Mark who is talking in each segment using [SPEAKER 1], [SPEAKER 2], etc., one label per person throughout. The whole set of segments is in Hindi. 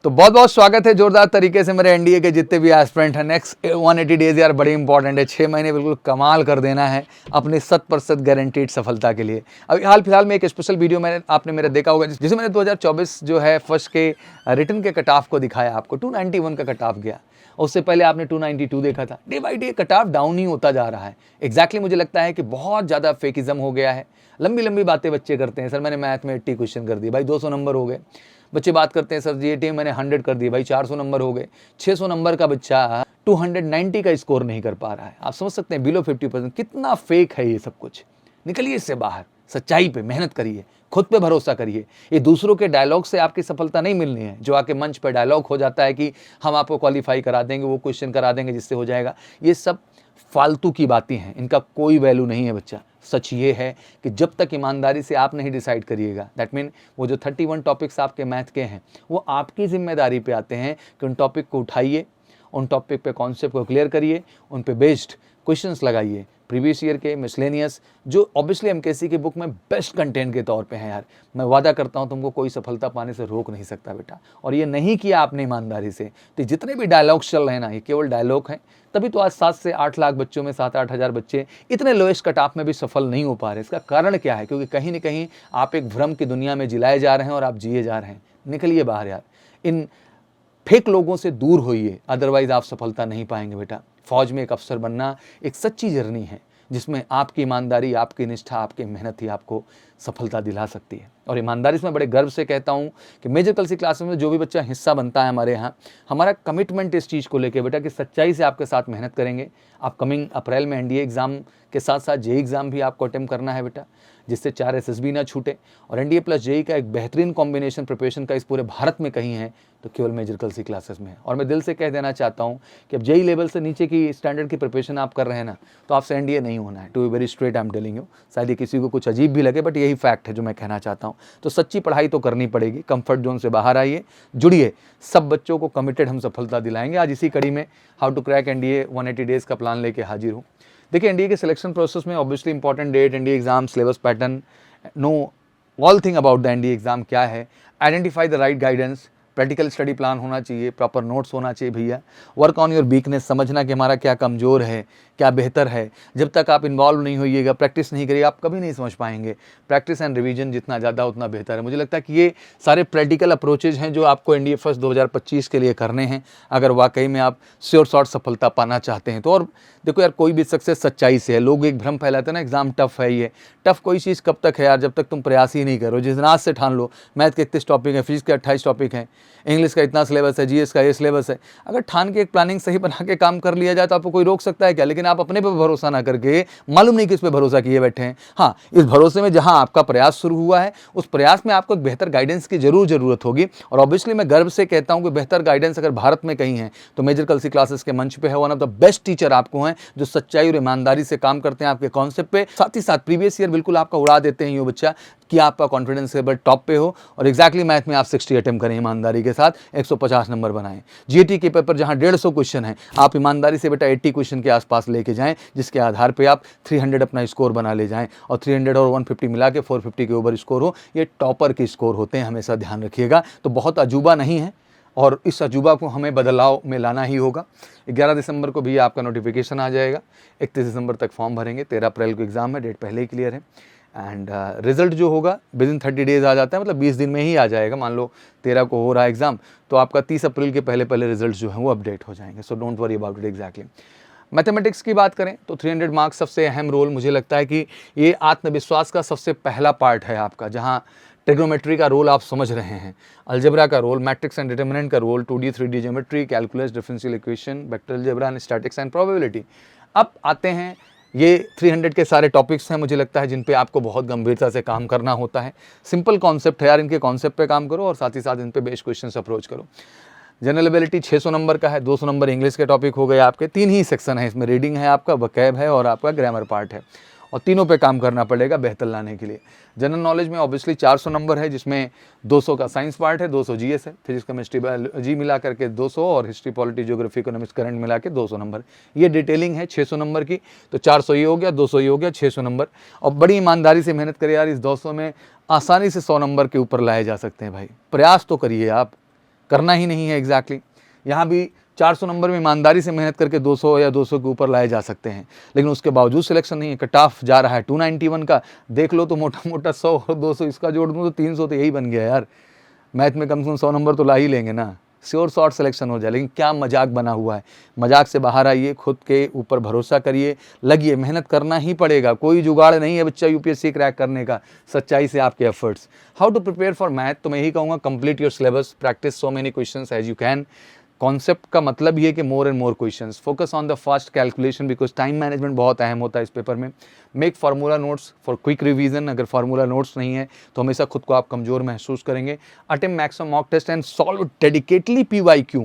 [SPEAKER 1] तो बहुत बहुत स्वागत है जोरदार तरीके से मेरे एनडीए के जितने भी एस्पिरेंट हैं। नेक्स्ट 180 डेज यार बड़े इंपॉर्टेंट है। 6 महीने बिल्कुल कमाल कर देना है अपने 100% गारंटीड सफलता के लिए। अभी हाल फिलहाल में एक स्पेशल वीडियो आपने मेरा देखा होगा जिसमें मैंने 2024 जो है फर्स्ट के रिटर्न के कट ऑफ को दिखाया। आपको 291 का कट ऑफ गया। उससे पहले आपने 292 देखा था। Day by day cut off down ही होता जा रहा है। एग्जैक्टली मुझे लगता है कि बहुत ज़्यादा फेकिज्म हो गया है। लंबी लंबी बातें बच्चे करते हैं, सर मैंने मैथ में 80 क्वेश्चन कर दिए, भाई 200 नंबर हो गए। बच्चे बात करते हैं, सर जी मैंने 100 कर दिए, भाई 400 नंबर हो गए। 600 नंबर का बच्चा 290 का स्कोर नहीं कर पा रहा है। आप समझ सकते हैं बिलो 50%। कितना फेक है ये सब कुछ। निकलिए इससे बाहर, सच्चाई पे मेहनत करिए, खुद पे भरोसा करिए। ये दूसरों के डायलॉग से आपकी सफलता नहीं मिलनी है। जो आके मंच पर डायलॉग हो जाता है कि हम आपको क्वालिफाई करा देंगे, वो क्वेश्चन करा देंगे जिससे हो जाएगा, ये सब फालतू की बातें हैं। इनका कोई वैल्यू नहीं है बच्चा। सच ये है कि जब तक ईमानदारी से आप नहीं डिसाइड करिएगा, दैट मीन वो जो 31 टॉपिक्स आपके मैथ के हैं वो आपकी जिम्मेदारी पे आते हैं कि उन टॉपिक को उठाइए, उन टॉपिक पे कॉन्सेप्ट को क्लियर करिए, उन पे बेस्ड क्वेश्चंस लगाइए, प्रीवियस ईयर के, मिसलेनियस, जो ऑब्वियसली एमकेसी की बुक में बेस्ट कंटेंट के तौर पे हैं। यार मैं वादा करता हूँ तुमको कोई सफलता पाने से रोक नहीं सकता बेटा। और ये नहीं किया आपने ईमानदारी से तो जितने भी डायलॉग्स चल रहे हैं ना, ये केवल डायलॉग हैं। तभी तो आज 7 से 8 लाख बच्चों में 7-8 हज़ार बच्चे इतने लोएस्ट कट ऑफ में भी सफल नहीं हो पा रहे। इसका कारण क्या है? क्योंकि कहीं ना कहीं आप एक भ्रम की दुनिया में जिलाए जा रहे हैं और आप जिए जा रहे हैं। निकलिए बाहर यार, इन फेक लोगों से दूर होइए, अदरवाइज आप सफलता नहीं पाएंगे बेटा। फौज में एक अफसर बनना एक सच्ची जर्नी है जिसमें आपकी ईमानदारी, आपकी निष्ठा, आपकी मेहनत ही आपको सफलता दिला सकती है। और ईमानदारी से मैं बड़े गर्व से कहता हूँ कि मेजर कल सी क्लासेस में जो भी बच्चा हिस्सा बनता है हमारे यहाँ, हमारा कमिटमेंट इस चीज़ को लेकर बेटा कि सच्चाई से आपके साथ मेहनत करेंगे। आप कमिंग अप्रैल में एनडीए एग्ज़ाम के साथ साथ जेई एग्ज़ाम भी आपको अटेम्प्ट करना है बेटा, जिससे 4 एसएसबी ना छूटे। और एनडीए प्लस जेई का एक बेहतरीन कॉम्बिनेशन प्रिपरेशन का इस पूरे भारत में कहीं है तो केवल मेजर कल सी क्लासेस में है। और मैं दिल से कह देना चाहता हूँ कि अब जेई लेवल से नीचे की स्टैंडर्ड की प्रिपरेशन आप कर रहे हैं ना, तो आपसे एनडीए नहीं होना है। To be very straight I am telling you. शायद ये किसी को कुछ अजीब भी लगे बट यही फैक्ट है जो मैं कहना चाहता हूँ। तो सच्ची पढ़ाई तो करनी पड़ेगी। कंफर्ट जोन से बाहर आइए, जुड़िए, सब बच्चों को कमिटेड हम सफलता दिलाएंगे। आज इसी कड़ी में how to crack NDA 180 days का प्लान लेके हाजिर हूँ। देखिए एनडीए के सिलेक्शन प्रोसेस में obviously important date, NDA exam, syllabus pattern, know all thing about the NDA exam क्या है, identify the right guidance, practical study plan होना चाहिए, प्रॉपर नोट्स होना चाहिए भैया, वर्क ऑन योर वीकनेस, समझना कि हमारा क्या कमज़ोर है, क्या बेहतर है। जब तक आप इन्वॉल्व नहीं होइएगा, प्रैक्टिस नहीं करिएगा, आप कभी नहीं समझ पाएंगे। प्रैक्टिस एंड रिवीजन जितना ज़्यादा उतना बेहतर है। मुझे लगता है कि ये सारे प्रैक्टिकल अप्रोचेज हैं जो आपको एनडीए फर्स्ट 2025 के लिए करने हैं, अगर वाकई में आप श्योर शॉर्ट सफलता पाना चाहते हैं तो। और देखो यार, कोई भी सक्सेस सच्चाई से है। लोग एक भ्रम फैलाते हैं ना, एग्जाम टफ है। ये टफ कोई चीज़ कब तक है यार, जब तक तुम प्रयास ही नहीं करो। जिस दिन आज से ठान लो मैथ के 31 टॉपिक है, फिजिक्स के 28 टॉपिक हैं, इंग्लिश का इतना सिलेबस है, जीएस का ये सिलेबस है, अगर ठान के एक प्लानिंग सही बना के काम कर लिया जाए तो आपको कोई रोक सकता है क्या? लेकिन आप अपने पे भरोसा ना करके मालूम नहीं किस पे भरोसा किए बैठे हैं। हाँ, इस भरोसे में जहां आपका प्रयास शुरू हुआ है उस प्रयास में आपको एक बेहतर गाइडेंस की जरूरत होगी। और ऑब्वियसली मैं गर्व से कहता हूं कि बेहतर गाइडेंस अगर भारत में कहीं है तो मेजर कल सी क्लासेस के मंच पे है। One of the best teacher आपको हैं जो सच्चाई और ईमानदारी से काम करते हैं आपके कॉन्सेप्ट पे। साथ ही साथ प्रीवियस ईयर बिल्कुल आपका उड़ा देते हैं ये बच्चा कि आपका कॉन्फिडेंस लेवल टॉप पे हो। और एग्जैक्टली मैथ में आप 60 अटेम्प्ट करें ईमानदारी के साथ, 150 नंबर बनाएं। जीएटी के पेपर जहां 150 क्वेश्चन है, आप ईमानदारी से बेटा 80 क्वेश्चन के आसपास लेके जाएं, जिसके आधार पे आप 300 अपना स्कोर बना ले जाएं। और 300 और 150 मिला के 450 के ऊपर स्कोर हो। ये टॉपर के स्कोर होते हैं, हमेशा ध्यान रखिएगा। तो बहुत अजूबा नहीं है और इस अजूबा को हमें बदलाव में लाना ही होगा। 11 दिसंबर को भी आपका नोटिफिकेशन आ जाएगा। 31 दिसंबर तक फॉर्म भरेंगे। 13 अप्रैल को एग्जाम है, डेट पहले ही क्लियर है। एंड रिजल्ट जो होगा विद इन 30 डेज आ जाता है, मतलब 20 दिन में ही आ जाएगा। मान लो 13 को हो रहा है एग्जाम तो आपका 30 अप्रैल के पहले रिजल्ट जो है वो अपडेट हो जाएंगे। So don't worry about it. Exactly mathematics की बात करें तो 300 मार्क्स सबसे अहम रोल, मुझे लगता है कि ये आत्मविश्वास का सबसे पहला पार्ट है आपका, जहाँ ट्रिग्नोमेट्री का रोल आप समझ रहे हैं, अलजेब्रा का रोल, मैट्रिक्स एंड डिटर्मिनेंट का role, 2D 3D geometry, calculus, differential equation, vector algebra and statics and probability. अब आते हैं ये 300 के सारे टॉपिक्स हैं मुझे लगता है जिन पे आपको बहुत गंभीरता से काम करना होता है। सिंपल कॉन्सेप्ट है यार, इनके कॉन्सेप्ट पे काम करो और साथ ही साथ इन पे बेस्ड क्वेश्चंस अप्रोच करो। जनरल एबिलिटी 600 नंबर का है, 200 नंबर इंग्लिश के टॉपिक हो गए आपके। 3 ही सेक्शन है इसमें, रीडिंग है आपका, वकैब है और आपका ग्रामर पार्ट है। और तीनों पे काम करना पड़ेगा बेहतर लाने के लिए। जनरल नॉलेज में ऑब्वियसली 400 नंबर है, जिसमें 200 का साइंस पार्ट है, 200 जीएस है, फिजिक्स केमिस्ट्री बायोलॉजी मिला करके 200 और history polity geography economics current मिला के 200 नंबर। ये डिटेलिंग है 600 नंबर की। तो 400 ये हो गया, 200 ये हो गया, 600 नंबर। और बड़ी ईमानदारी से मेहनत करिए यार, इस 200 में आसानी से 100 नंबर के ऊपर लाए जा सकते हैं भाई। प्रयास तो करिए आप, करना ही नहीं है एग्जैक्टली। यहाँ भी 400 नंबर में ईमानदारी से मेहनत करके 200 या 200 के ऊपर लाए जा सकते हैं, लेकिन उसके बावजूद सिलेक्शन नहीं है। कट ऑफ जा रहा है 291 का, देख लो तो मोटा मोटा 100 और 200 इसका जोड़ दूँ तो 300 तो यही बन गया यार। मैथ में कम से कम 100 नंबर तो ला ही लेंगे ना, श्योर शॉर्ट सिलेक्शन हो जाए। लेकिन क्या मजाक बना हुआ है, मजाक से बाहर आइए, खुद के ऊपर भरोसा करिए, लगिए, मेहनत करना ही पड़ेगा, कोई जुगाड़ नहीं है बच्चा यूपीएससी क्रैक करने का, सच्चाई से आपके efforts. How to prepare for math, तो मैं यही कहूँगा complete your syllabus, practice so many questions as you can. Concept का मतलब ये कि more and more questions, focus on the fast calculation because time management बहुत अहम होता है इस पेपर में। Make formula notes for quick revision, अगर फार्मूला नोट्स नहीं है तो हमेशा खुद को आप कमज़ोर महसूस करेंगे। Attempt maximum mock test and solve dedicatedly PYQ,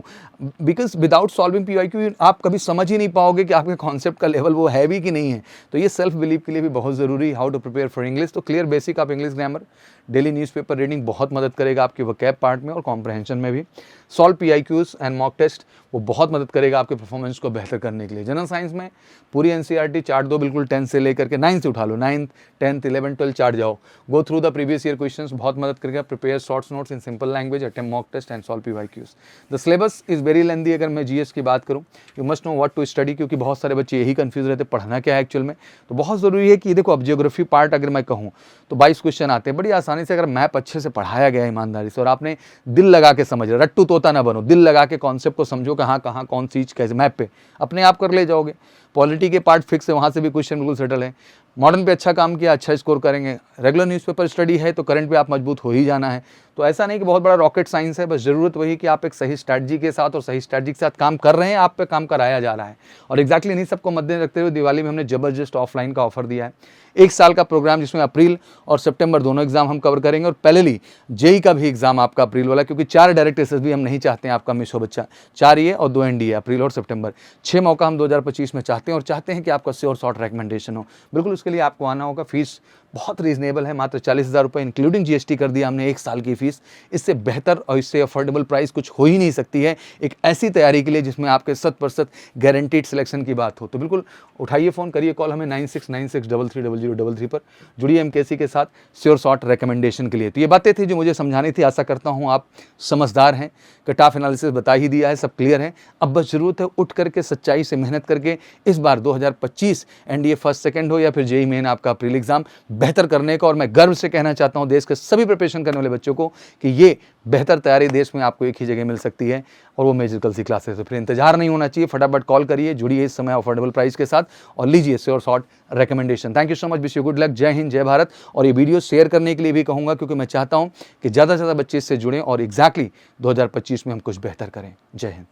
[SPEAKER 1] because without solving PYQ आप कभी समझ ही नहीं पाओगे कि आपके कॉन्सेप्ट का लेवल वो है भी कि नहीं है। तो ये सेल्फ बिलीव के लिए भी बहुत ज़रूरी। How to prepare for English, तो क्लियर बेसिक आप English grammar, daily newspaper reading बहुत मदद करेगा आपके वोकैब पार्ट में और कॉम्प्रहेंशन में भी। Solve PIQs and mock test, वो बहुत मदद करेगा आपके परफॉर्मेंस को बेहतर करने के लिए। जनरल साइंस में पूरी NCERT चार्ट दो, बिल्कुल 10 से लेकर के 9 से उठा लो, 9th 10th 11th 12th chart जाओ, go through the previous year questions, बहुत मदद करेगा। Prepare shorts notes in simple language, attempt mock test and solve PYQs। The syllabus is very lengthy. अगर मैं GS की बात करूँ, you must know what to study, क्योंकि बहुत सारे बच्चे यही कंफ्यूज रहते पढ़ना क्या है एक्चुअल में। तो बहुत ज़रूरी है कि देखो, अब जियोग्राफी पार्ट अगर मैं कहूँ तो 22 क्वेश्चन आते हैं बड़ी आसानी से, अगर मैप अच्छे से पढ़ाया गया ईमानदारी से और आपने दिल लगा के समझ, रट्टू तोता ना बनो, दिल लगा के कॉन्सेप्ट को समझो कि हाँ कहाँ कौन चीज़ कैसे, मैप पे अपने आप कर ले जाओगे। पॉलिटी के पार्ट फिक्स है, वहाँ से भी क्वेश्चन बिल्कुल सेटल है। मॉडर्न पे अच्छा काम किया, अच्छा स्कोर करेंगे। रेगुलर न्यूज़पेपर स्टडी है तो करंट पे आप मजबूत हो ही जाना है। तो ऐसा नहीं कि बहुत बड़ा रॉकेट साइंस है, बस ज़रूरत वही कि आप एक सही स्ट्रैटेजी के साथ और सही स्ट्रैटेजी के साथ काम कर रहे हैं, आप पे काम कराया जा रहा है। और एग्जैक्टली इन्हीं सबको मद्देनजर रखते हुए दिवाली में हमने ज़बरदस्त ऑफलाइन का ऑफर दिया है, 1 साल का प्रोग्राम, जिसमें अप्रैल और सितंबर दोनों एग्जाम हम कवर करेंगे। और पैरेलली JEE का भी एग्जाम आपका अप्रैल वाला, क्योंकि 4 डायरेक्ट SSB हम नहीं चाहते हैं आपका मिस हो बच्चा, 4 ये और 2 NDA, अप्रैल और सितंबर। 6 मौका हम 2025 में चाहते हैं और चाहते हैं कि आपका श्योर शॉर्ट रिकमेंडेशन हो। बिल्कुल उसके लिए आपको आना होगा। फीस बहुत रीजनेबल है, मात्र 40,000 रुपये इंक्लूडिंग GST कर दिया हमने 1 साल की फीस। इससे बेहतर और इससे अफोर्डेबल प्राइस कुछ हो ही नहीं सकती है एक ऐसी तैयारी के लिए जिसमें आपके 100% गारंटीड सिलेक्शन की बात हो। तो बिल्कुल उठाइए फ़ोन, करिए कॉल हमें 9696330033 पर, जुड़िए MKC के साथ श्योर शॉर्ट रिकमेंडेशन के लिए। तो ये बातें थी जो मुझे समझानी थी, आशा करता हूँ आप समझदार हैं। कट ऑफ एनालिसिस बता ही दिया है, सब क्लियर है। अब बस ज़रूरत है उठ करके सच्चाई से मेहनत करके इस बार 2025 NDA फर्स्ट सेकंड हो या फिर JEE मेन आपका अप्रैल एग्जाम बेहतर करने का। और मैं गर्व से कहना चाहता हूं देश के सभी प्रिपरेशन करने वाले बच्चों को कि ये बेहतर तैयारी देश में आपको एक ही जगह मिल सकती है और वो मेजिकल सी क्लासेस। तो फिर इंतजार नहीं होना चाहिए, फटाफट कॉल करिए, जुड़िए इस समय अफोर्डेबल प्राइस के साथ और लीजिए sure short recommendation. Thank you so much, wish you good luck, जय हिंद, जय भारत। और ये वीडियो शेयर करने के लिए भी कहूँगा, क्योंकि मैं चाहता हूँ कि ज़्यादा से ज़्यादा बच्चे इससे जुड़ें और एग्जैक्टली 2025 में हम कुछ बेहतर करें। जय हिंद।